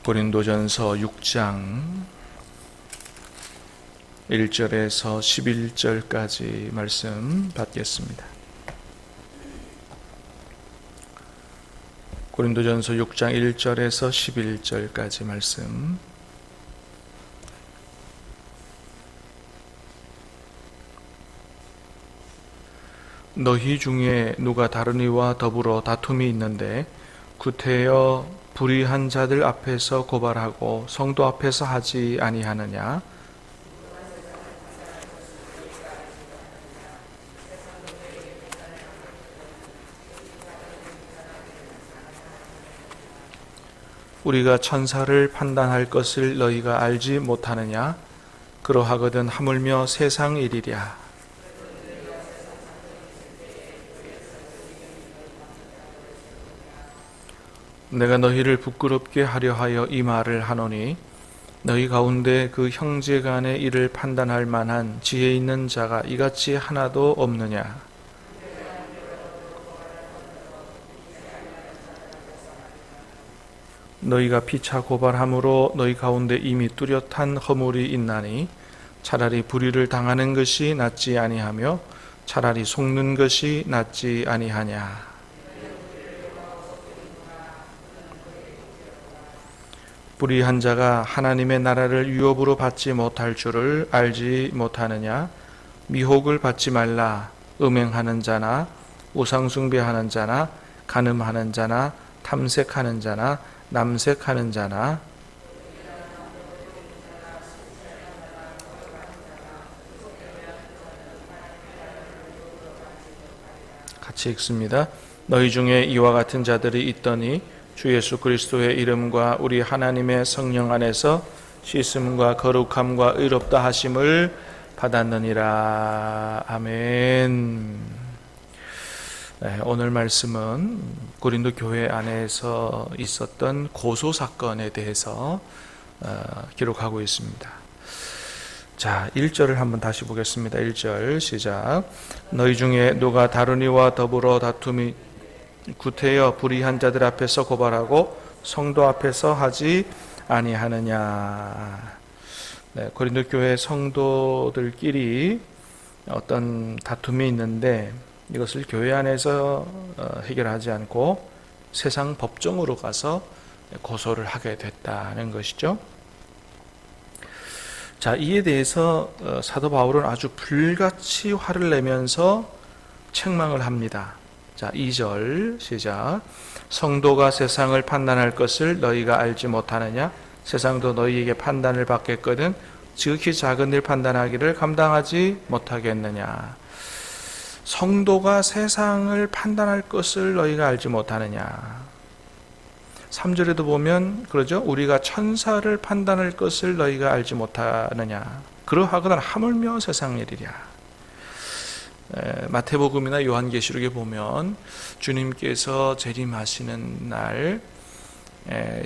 고린도전서 6장 1절에서 11절까지 말씀 받겠습니다. 고린도전서 6장 1절에서 11절까지 말씀. 너희 중에 누가 다른 이와 더불어 다툼이 있는데 구태여 불의한 자들 앞에서 고발하고 성도 앞에서 하지 아니하느냐? 우리가 천사를 판단할 것을 너희가 알지 못하느냐? 그러하거든 하물며 세상 일이랴. 내가 너희를 부끄럽게 하려 하여 이 말을 하노니 너희 가운데 그 형제 간의 일을 판단할 만한 지혜 있는 자가 이같이 하나도 없느냐? 너희가 피차 고발함으로 너희 가운데 이미 뚜렷한 허물이 있나니 차라리 불의를 당하는 것이 낫지 아니하며 차라리 속는 것이 낫지 아니하냐? 불의한 자가 하나님의 나라를 유업으로 받지 못할 줄을 알지 못하느냐? 미혹을 받지 말라. 음행하는 자나 우상숭배하는 자나 간음하는 자나 탐색하는 자나 남색하는 자나 같이 읽습니다. 너희 중에 이와 같은 자들이 있더니 주 예수 그리스도의 이름과 우리 하나님의 성령 안에서 씻음과 거룩함과 의롭다 하심을 받았느니라. 아멘. 네, 오늘 말씀은 고린도 교회 안에서 있었던 고소 사건에 대해서 기록하고 있습니다. 자, 1절을 한번 다시 보겠습니다. 1절 시작. 너희 중에 누가 다른 이와 더불어 다툼이 구태여 불의한 자들 앞에서 고발하고 성도 앞에서 하지 아니하느냐. 네, 고린도 교회 성도들끼리 어떤 다툼이 있는데 이것을 교회 안에서 해결하지 않고 세상 법정으로 가서 고소를 하게 됐다는 것이죠. 자, 이에 대해서 사도 바울은 아주 불같이 화를 내면서 책망을 합니다. 자, 2절 시작. 성도가 세상을 판단할 것을 너희가 알지 못하느냐? 세상도 너희에게 판단을 받겠거든 지극히 작은 일 판단하기를 감당하지 못하겠느냐? 성도가 세상을 판단할 것을 너희가 알지 못하느냐? 3절에도 보면 그러죠. 우리가 천사를 판단할 것을 너희가 알지 못하느냐? 그러하거든 하물며 세상 일이랴. 마태복음이나 요한계시록에 보면 주님께서 재림하시는 날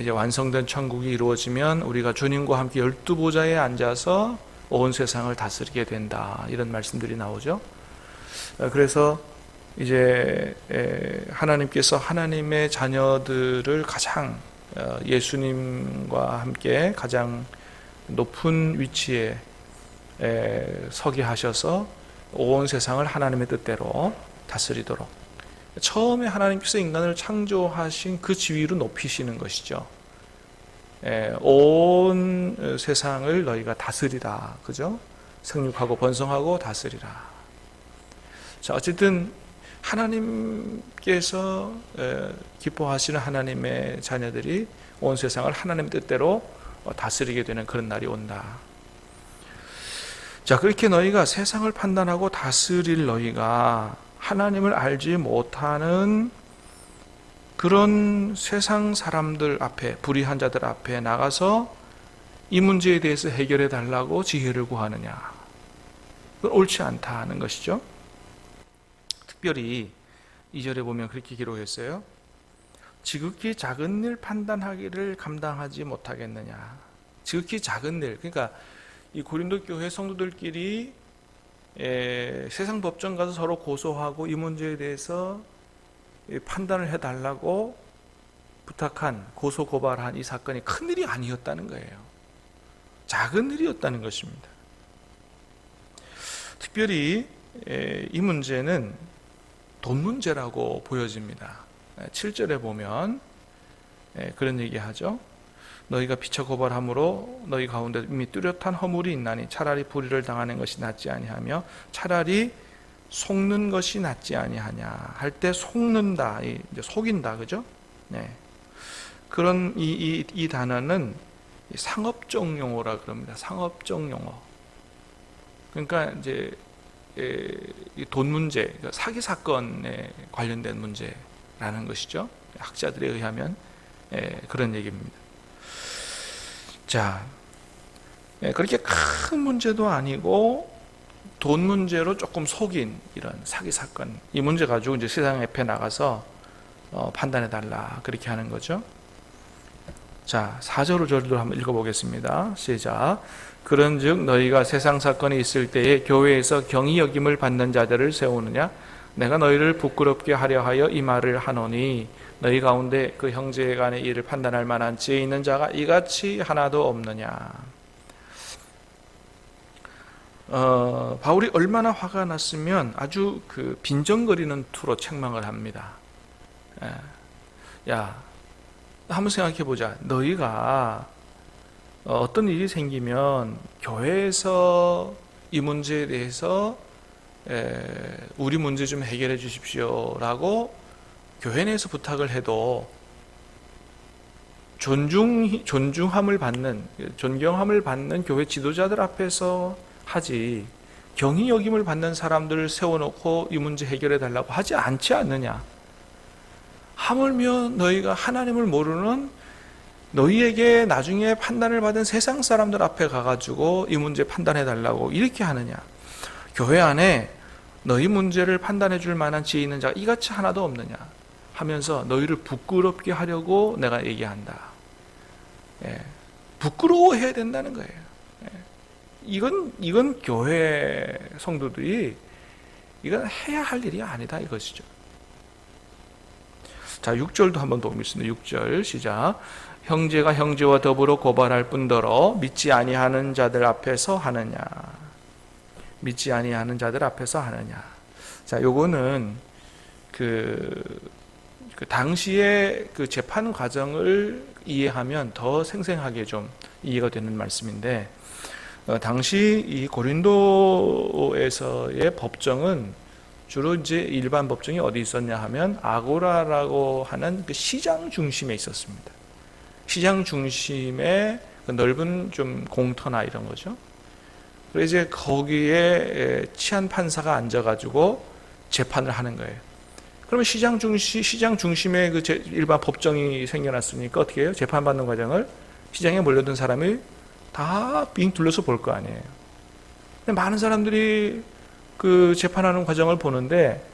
이제 완성된 천국이 이루어지면 우리가 주님과 함께 12보좌에 앉아서 온 세상을 다스리게 된다. 이런 말씀들이 나오죠. 그래서 이제 하나님께서 하나님의 자녀들을 가장 예수님과 함께 가장 높은 위치에 서게 하셔서 온 세상을 하나님의 뜻대로 다스리도록 처음에 하나님께서 인간을 창조하신 그 지위로 높이시는 것이죠. 온 세상을 너희가 다스리라. 그죠? 생육하고 번성하고 다스리라. 자, 어쨌든 하나님께서 기뻐하시는 하나님의 자녀들이 온 세상을 하나님의 뜻대로 다스리게 되는 그런 날이 온다. 자, 그렇게 너희가 세상을 판단하고 다스릴 너희가 하나님을 알지 못하는 그런 세상 사람들 앞에, 불의한 자들 앞에 나가서 이 문제에 대해서 해결해 달라고 지혜를 구하느냐? 그건 옳지 않다는 것이죠. 특별히 2절에 보면 그렇게 기록했어요. 지극히 작은 일 판단하기를 감당하지 못하겠느냐? 지극히 작은 일, 그러니까 이 고린도 교회 성도들끼리 세상 법정 가서 서로 고소하고 이 문제에 대해서 판단을 해달라고 부탁한 고소 고발한 이 사건이 큰 일이 아니었다는 거예요. 작은 일이었다는 것입니다. 특별히 이 문제는 돈 문제라고 보여집니다. 7절에 보면 그런 얘기하죠. 너희가 피차 고발함으로 너희 가운데 이미 뚜렷한 허물이 있나니 차라리 불의를 당하는 것이 낫지 아니하며 차라리 속는 것이 낫지 아니하냐 할 때 속는다, 이제 속인다, 그죠? 네. 그런 이 단어는 상업적 용어라 그럽니다. 상업적 용어. 그러니까 이제 돈 문제, 사기 사건에 관련된 문제라는 것이죠. 학자들에 의하면 그런 얘기입니다. 자, 그렇게 큰 문제도 아니고 돈 문제로 조금 속인 이런 사기 사건, 이 문제 가지고 이제 세상 앞에 나가서 판단해 달라 그렇게 하는 거죠. 자, 4절 5절도 한번 읽어보겠습니다. 시작. 그런즉 너희가 세상 사건이 있을 때에 교회에서 경히 여김을 받는 자들을 세우느냐? 내가 너희를 부끄럽게 하려 하여 이 말을 하노니 너희 가운데 그 형제 간의 일을 판단할 만한 지혜 있는 자가 이같이 하나도 없느냐? 바울이 얼마나 화가 났으면 아주 그 빈정거리는 투로 책망을 합니다. 야, 한번 생각해 보자. 너희가 어떤 일이 생기면 교회에서 이 문제에 대해서 우리 문제 좀 해결해 주십시오라고 교회 내에서 부탁을 해도 존경함을 받는 교회 지도자들 앞에서 하지, 경히 여김을 받는 사람들을 세워놓고 이 문제 해결해 달라고 하지 않지 않느냐. 하물며 너희가 하나님을 모르는 너희에게 나중에 판단을 받은 세상 사람들 앞에 가가지고 이 문제 판단해 달라고 이렇게 하느냐. 교회 안에 너희 문제를 판단해 줄 만한 지혜 있는 자가 이같이 하나도 없느냐 하면서 너희를 부끄럽게 하려고 내가 얘기한다. 부끄러워해야 된다는 거예요. 이건 교회 성도들이 이건 해야 할 일이 아니다 이것이죠. 자, 6절도 한번 더 보겠습니다. 6절 시작. 형제가 형제와 더불어 고발할 뿐더러 믿지 아니하는 자들 앞에서 하느냐. 믿지 아니하는 자들 앞에서 하느냐. 자, 요거는 그 당시의 그 재판 과정을 이해하면 더 생생하게 좀 이해가 되는 말씀인데, 당시 이 고린도에서의 법정은 주로 이제 일반 법정이 어디 있었냐 하면 아고라라고 하는 그 시장 중심에 있었습니다. 시장 중심에 그 넓은 좀 공터나 이런 거죠. 그래서 이제 거기에 치안 판사가 앉아가지고 재판을 하는 거예요. 그러면 시장 중심에 그 일반 법정이 생겨났으니까 어떻게 해요? 재판받는 과정을 시장에 몰려든 사람이 다 빙 둘러서 볼 거 아니에요. 근데 많은 사람들이 그 재판하는 과정을 보는데,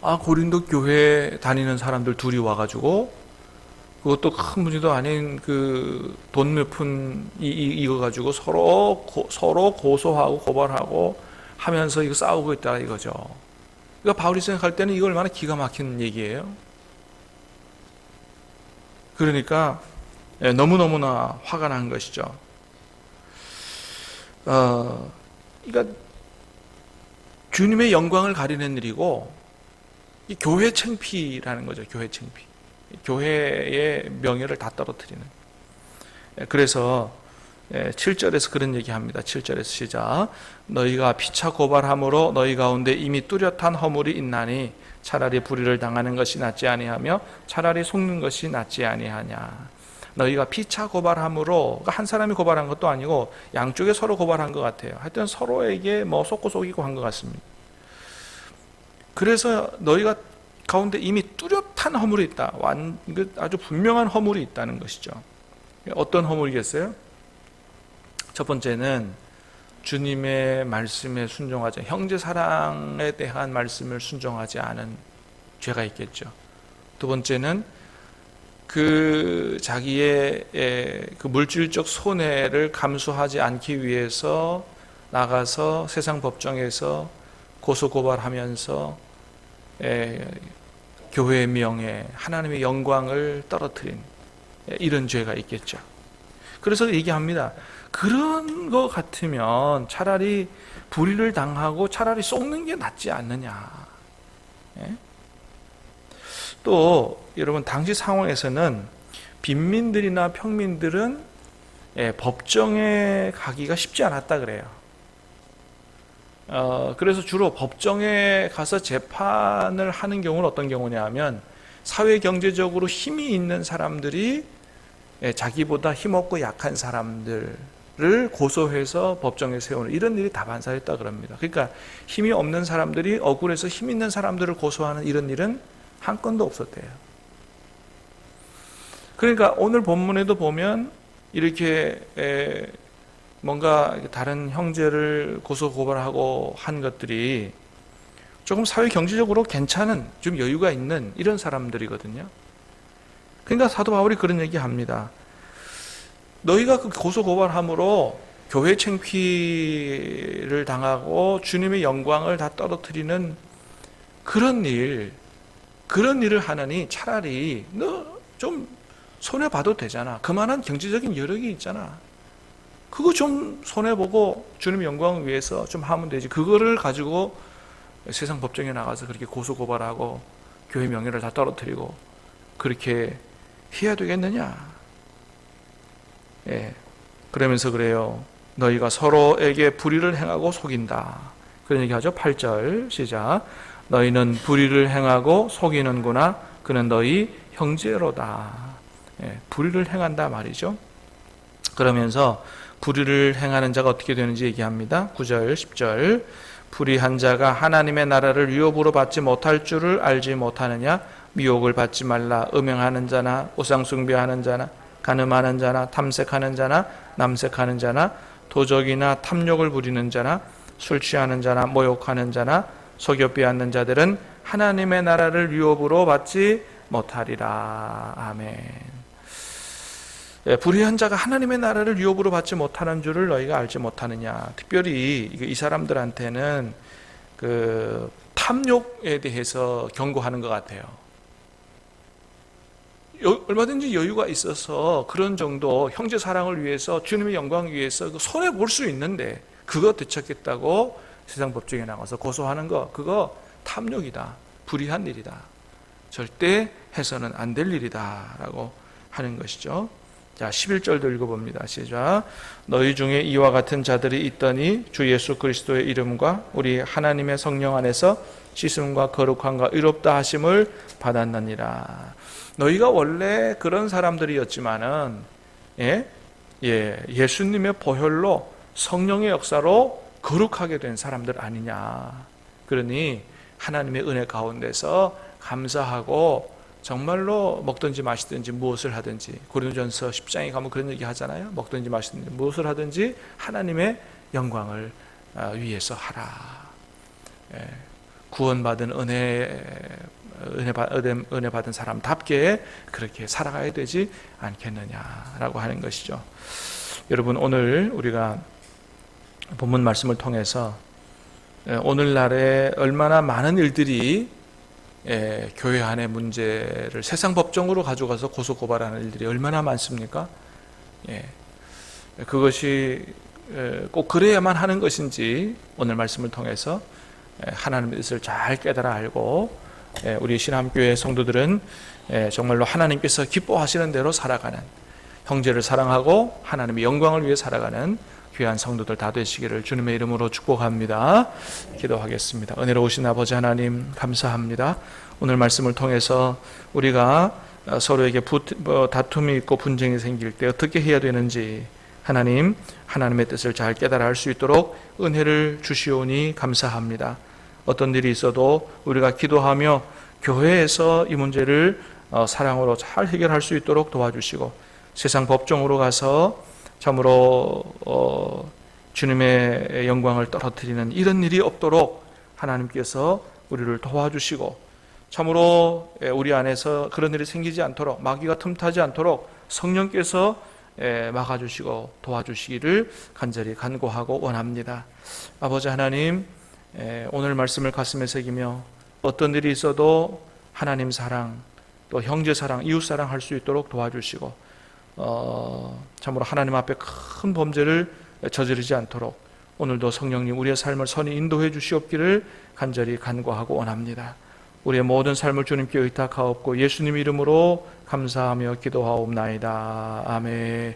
고린도 교회 다니는 사람들 둘이 와가지고 그것도 큰 문제도 아닌 그 돈 몇 푼 이거 가지고 서로 고소하고 고발하고 하면서 이거 싸우고 있다 이거죠. 그러니까 바울이 생각할 때는 이거 얼마나 기가 막힌 얘기예요. 그러니까 너무너무나 화가 난 것이죠. 그러니까 주님의 영광을 가리는 일이고, 이 교회 창피라는 거죠. 교회 창피. 교회의 명예를 다 떨어뜨리는. 그래서 7절에서 그런 얘기합니다. 7절에서 시작. 너희가 피차 고발함으로 너희 가운데 이미 뚜렷한 허물이 있나니 차라리 불의를 당하는 것이 낫지 아니하며 차라리 속는 것이 낫지 아니하냐. 너희가 피차 고발함으로, 한 사람이 고발한 것도 아니고 양쪽에 서로 고발한 것 같아요. 하여튼 서로에게 뭐 속고 속이고 한 것 같습니다. 그래서 너희가 가운데 이미 뚜렷한 허물이 있다. 아주 분명한 허물이 있다는 것이죠. 어떤 허물이겠어요? 첫 번째는 주님의 말씀에 순종하지, 형제 사랑에 대한 말씀을 순종하지 않은 죄가 있겠죠. 두 번째는 그 자기의 그 물질적 손해를 감수하지 않기 위해서 나가서 세상 법정에서 고소 고발하면서 교회의 명예, 하나님의 영광을 떨어뜨린 이런 죄가 있겠죠. 그래서 얘기합니다. 그런 것 같으면 차라리 불의를 당하고 차라리 속는 게 낫지 않느냐. 또 여러분 당시 상황에서는 빈민들이나 평민들은 법정에 가기가 쉽지 않았다 그래요. 그래서 주로 법정에 가서 재판을 하는 경우는 어떤 경우냐 하면 사회 경제적으로 힘이 있는 사람들이 자기보다 힘없고 약한 사람들을 고소해서 법정에 세우는 이런 일이 다반사였다 그럽니다. 그러니까 힘이 없는 사람들이 억울해서 힘 있는 사람들을 고소하는 이런 일은 한 건도 없었대요. 그러니까 오늘 본문에도 보면 이렇게 뭔가 다른 형제를 고소 고발하고 한 것들이 조금 사회 경제적으로 괜찮은, 좀 여유가 있는 이런 사람들이거든요. 그러니까 사도 바울이 그런 얘기합니다. 너희가 그 고소 고발함으로 교회 창피를 당하고 주님의 영광을 다 떨어뜨리는 그런 일을 하느니 차라리 너 좀 손해 봐도 되잖아. 그만한 경제적인 여력이 있잖아. 그거 좀 손해보고 주님의 영광을 위해서 좀 하면 되지. 그거를 가지고 세상 법정에 나가서 그렇게 고소고발하고 교회 명예를 다 떨어뜨리고 그렇게 해야 되겠느냐. 그러면서 그래요. 너희가 서로에게 불의를 행하고 속인다. 그런 얘기하죠. 8절 시작. 너희는 불의를 행하고 속이는구나. 그는 너희 형제로다. 불의를 행한다 말이죠. 그러면서 불의를 행하는 자가 어떻게 되는지 얘기합니다. 9절 10절 불의한 자가 하나님의 나라를 위협으로 받지 못할 줄을 알지 못하느냐. 미혹을 받지 말라. 음행하는 자나 우상 숭배하는 자나 간음하는 자나 탐색하는 자나 남색하는 자나 도적이나 탐욕을 부리는 자나 술 취하는 자나 모욕하는 자나 속여 빼앗는 자들은 하나님의 나라를 위협으로 받지 못하리라. 아멘. 불의한 자가 하나님의 나라를 유업으로 받지 못하는 줄을 너희가 알지 못하느냐. 특별히 이 사람들한테는 그 탐욕에 대해서 경고하는 것 같아요. 얼마든지 여유가 있어서 그런 정도 형제 사랑을 위해서 주님의 영광을 위해서 손해 볼 수 있는데 그거 되찾겠다고 세상 법정에 나가서 고소하는 거, 그거 탐욕이다. 불의한 일이다. 절대 해서는 안 될 일이다 라고 하는 것이죠. 자, 11절도 읽어봅니다. 시작. 너희 중에 이와 같은 자들이 있더니 주 예수 그리스도의 이름과 우리 하나님의 성령 안에서 씻음과 거룩함과 의롭다 하심을 받았느니라. 너희가 원래 그런 사람들이었지만은 예수님의 보혈로 성령의 역사로 거룩하게 된 사람들 아니냐. 그러니 하나님의 은혜 가운데서 감사하고 정말로 먹든지 마시든지 무엇을 하든지, 고린도전서 10장에 가면 그런 얘기 하잖아요. 먹든지 마시든지 무엇을 하든지 하나님의 영광을 위해서 하라. 구원받은 은혜 받은 사람답게 그렇게 살아가야 되지 않겠느냐라고 하는 것이죠. 여러분, 오늘 우리가 본문 말씀을 통해서 오늘날에 얼마나 많은 일들이 교회 안의 문제를 세상 법정으로 가져가서 고소고발하는 일들이 얼마나 많습니까? 그것이 꼭 그래야만 하는 것인지 오늘 말씀을 통해서 하나님의 뜻을 잘 깨달아 알고 우리 신함교회 성도들은 정말로 하나님께서 기뻐하시는 대로 살아가는, 형제를 사랑하고 하나님의 영광을 위해 살아가는 귀한 성도들 다 되시기를 주님의 이름으로 축복합니다. 기도하겠습니다. 은혜로우신 아버지 하나님 감사합니다. 오늘 말씀을 통해서 우리가 서로에게 다툼이 있고 분쟁이 생길 때 어떻게 해야 되는지 하나님의 뜻을 잘 깨달아 알 수 있도록 은혜를 주시오니 감사합니다. 어떤 일이 있어도 우리가 기도하며 교회에서 이 문제를 사랑으로 잘 해결할 수 있도록 도와주시고, 세상 법정으로 가서 참으로 주님의 영광을 떨어뜨리는 이런 일이 없도록 하나님께서 우리를 도와주시고, 참으로 우리 안에서 그런 일이 생기지 않도록, 마귀가 틈타지 않도록 성령께서 막아주시고 도와주시기를 간절히 간구하고 원합니다. 아버지 하나님, 오늘 말씀을 가슴에 새기며 어떤 일이 있어도 하나님 사랑, 또 형제 사랑, 이웃 사랑 할 수 있도록 도와주시고 참으로 하나님 앞에 큰 범죄를 저지르지 않도록 오늘도 성령님 우리의 삶을 선히 인도해 주시옵기를 간절히 간구하고 원합니다. 우리의 모든 삶을 주님께 의탁하옵고 예수님 이름으로 감사하며 기도하옵나이다. 아멘.